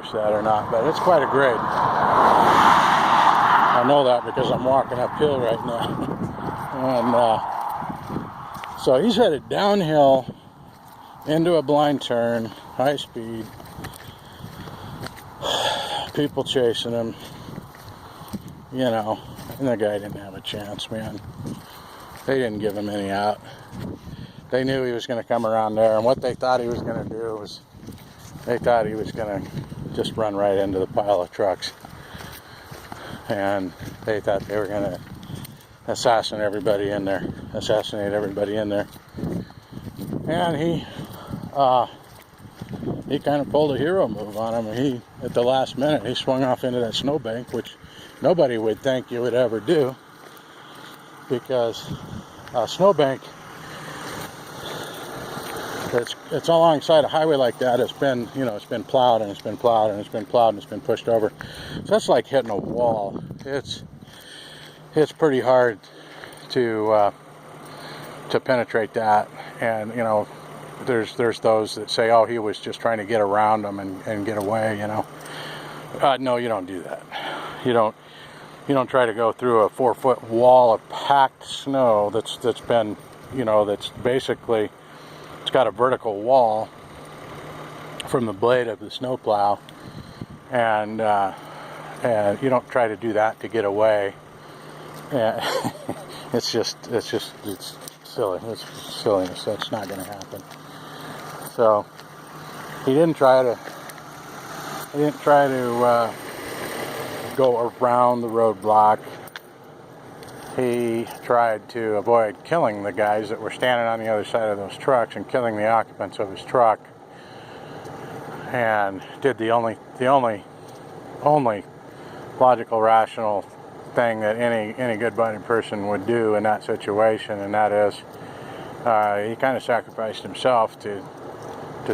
establish that or not, but it's quite a grade. I know that because I'm walking uphill right now. And so he's headed downhill into a blind turn, high speed. People chasing him, you know, and the guy didn't have a chance, man. They didn't give him any out. They knew he was going to come around there, and what they thought he was going to do was they thought he was going to just run right into the pile of trucks. And they thought they were going to assassinate everybody in there. And he kind of pulled a hero move on him. He, at the last minute, he swung off into that snowbank, which nobody would think you would ever do, because a snowbank, it's alongside a highway like that. It's been, you know, it's been plowed and it's been plowed and it's been plowed and it's been pushed over. So that's like hitting a wall. It's pretty hard to penetrate that. And you know, there's those that say, oh, he was just trying to get around them and get away. You know, no, you don't do that. You don't try to go through a 4-foot wall of packed snow that's been, you know, that's basically, it's got a vertical wall from the blade of the snowplow, and you don't try to do that to get away. It's silly. It's silliness. That's not going to happen. So he didn't try to go around the roadblock. He tried to avoid killing the guys that were standing on the other side of those trucks and killing the occupants of his truck, and did the only logical, rational thing that any good-bodied person would do in that situation, and that is he kind of sacrificed himself to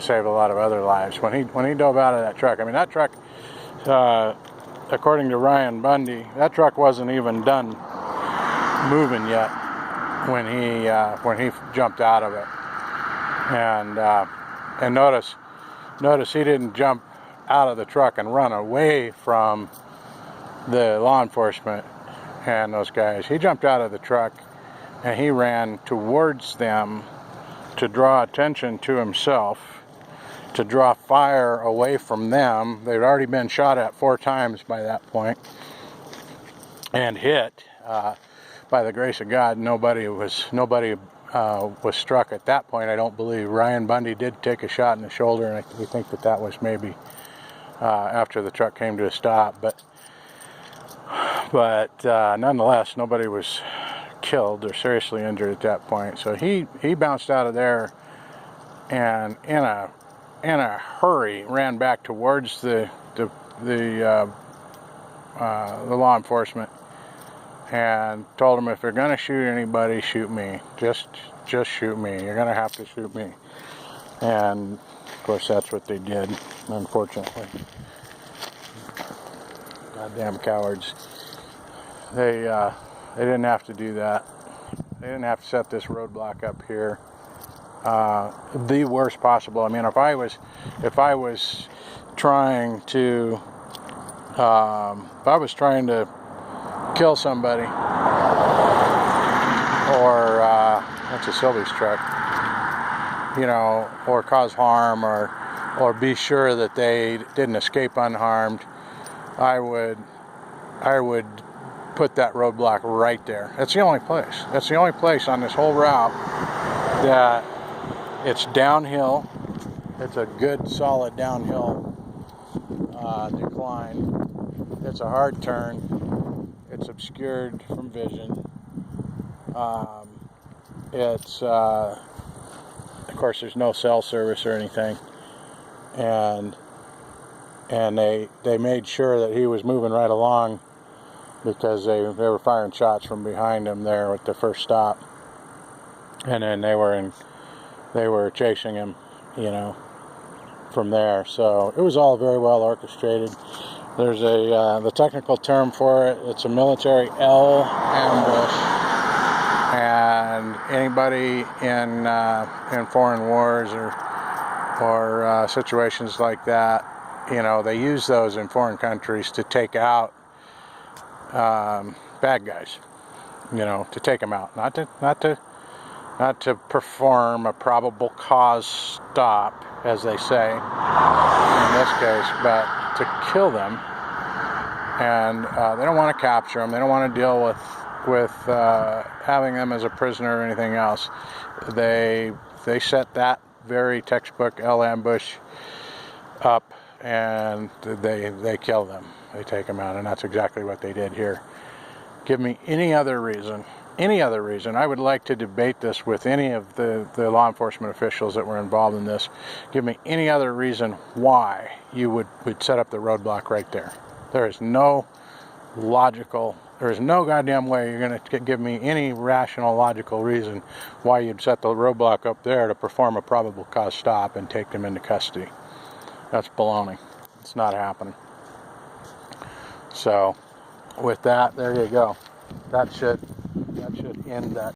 save a lot of other lives. When he dove out of that truck, I mean, that truck, according to Ryan Bundy, that truck wasn't even done moving yet when he jumped out of it. And notice he didn't jump out of the truck and run away from the law enforcement and those guys. He jumped out of the truck and he ran towards them to draw attention to himself, to draw fire away from them. They'd already been shot at 4 times by that point and hit. By the grace of God, nobody was struck at that point, I don't believe. Ryan Bundy did take a shot in the shoulder, and we think that was maybe after the truck came to a stop. But nonetheless, nobody was killed or seriously injured at that point. So he bounced out of there and in a hurry ran back towards the law enforcement, and told them, if you're going to shoot anybody, shoot me. Just shoot me. You're going to have to shoot me. And, of course, that's what they did, unfortunately. Goddamn cowards. They didn't have to do that. They didn't have to set this roadblock up here. The worst possible. I mean, if I was trying to kill somebody, or that's a Sylvie's truck, you know, or cause harm, or be sure that they didn't escape unharmed, I would put that roadblock right there. That's the only place. That's the only place on this whole route that it's downhill. It's a good, solid downhill decline. It's a hard turn. It's obscured from vision. Of course, there's no cell service or anything, and they made sure that he was moving right along, because they were firing shots from behind him there at the first stop, and then they were chasing him, you know, from there. So it was all very well orchestrated. There's the technical term for it. It's a military L ambush, and anybody in foreign wars or situations like that, you know, they use those in foreign countries to take out bad guys, you know, to take them out, not to perform a probable cause stop, as they say in this case, but to kill them. And they don't want to capture them. They don't want to deal with having them as a prisoner or anything else. They set that very textbook L ambush up, and they kill them. They take them out, and that's exactly what they did here. Give me any other reason. I would like to debate this with any of the law enforcement officials that were involved in this. Give me any other reason why you would set up the roadblock right there. There is no goddamn way you're going to give me any rational, logical reason why you'd set the roadblock up there to perform a probable cause stop and take them into custody. That's baloney. It's not happening. So, with that, there you go. That should end that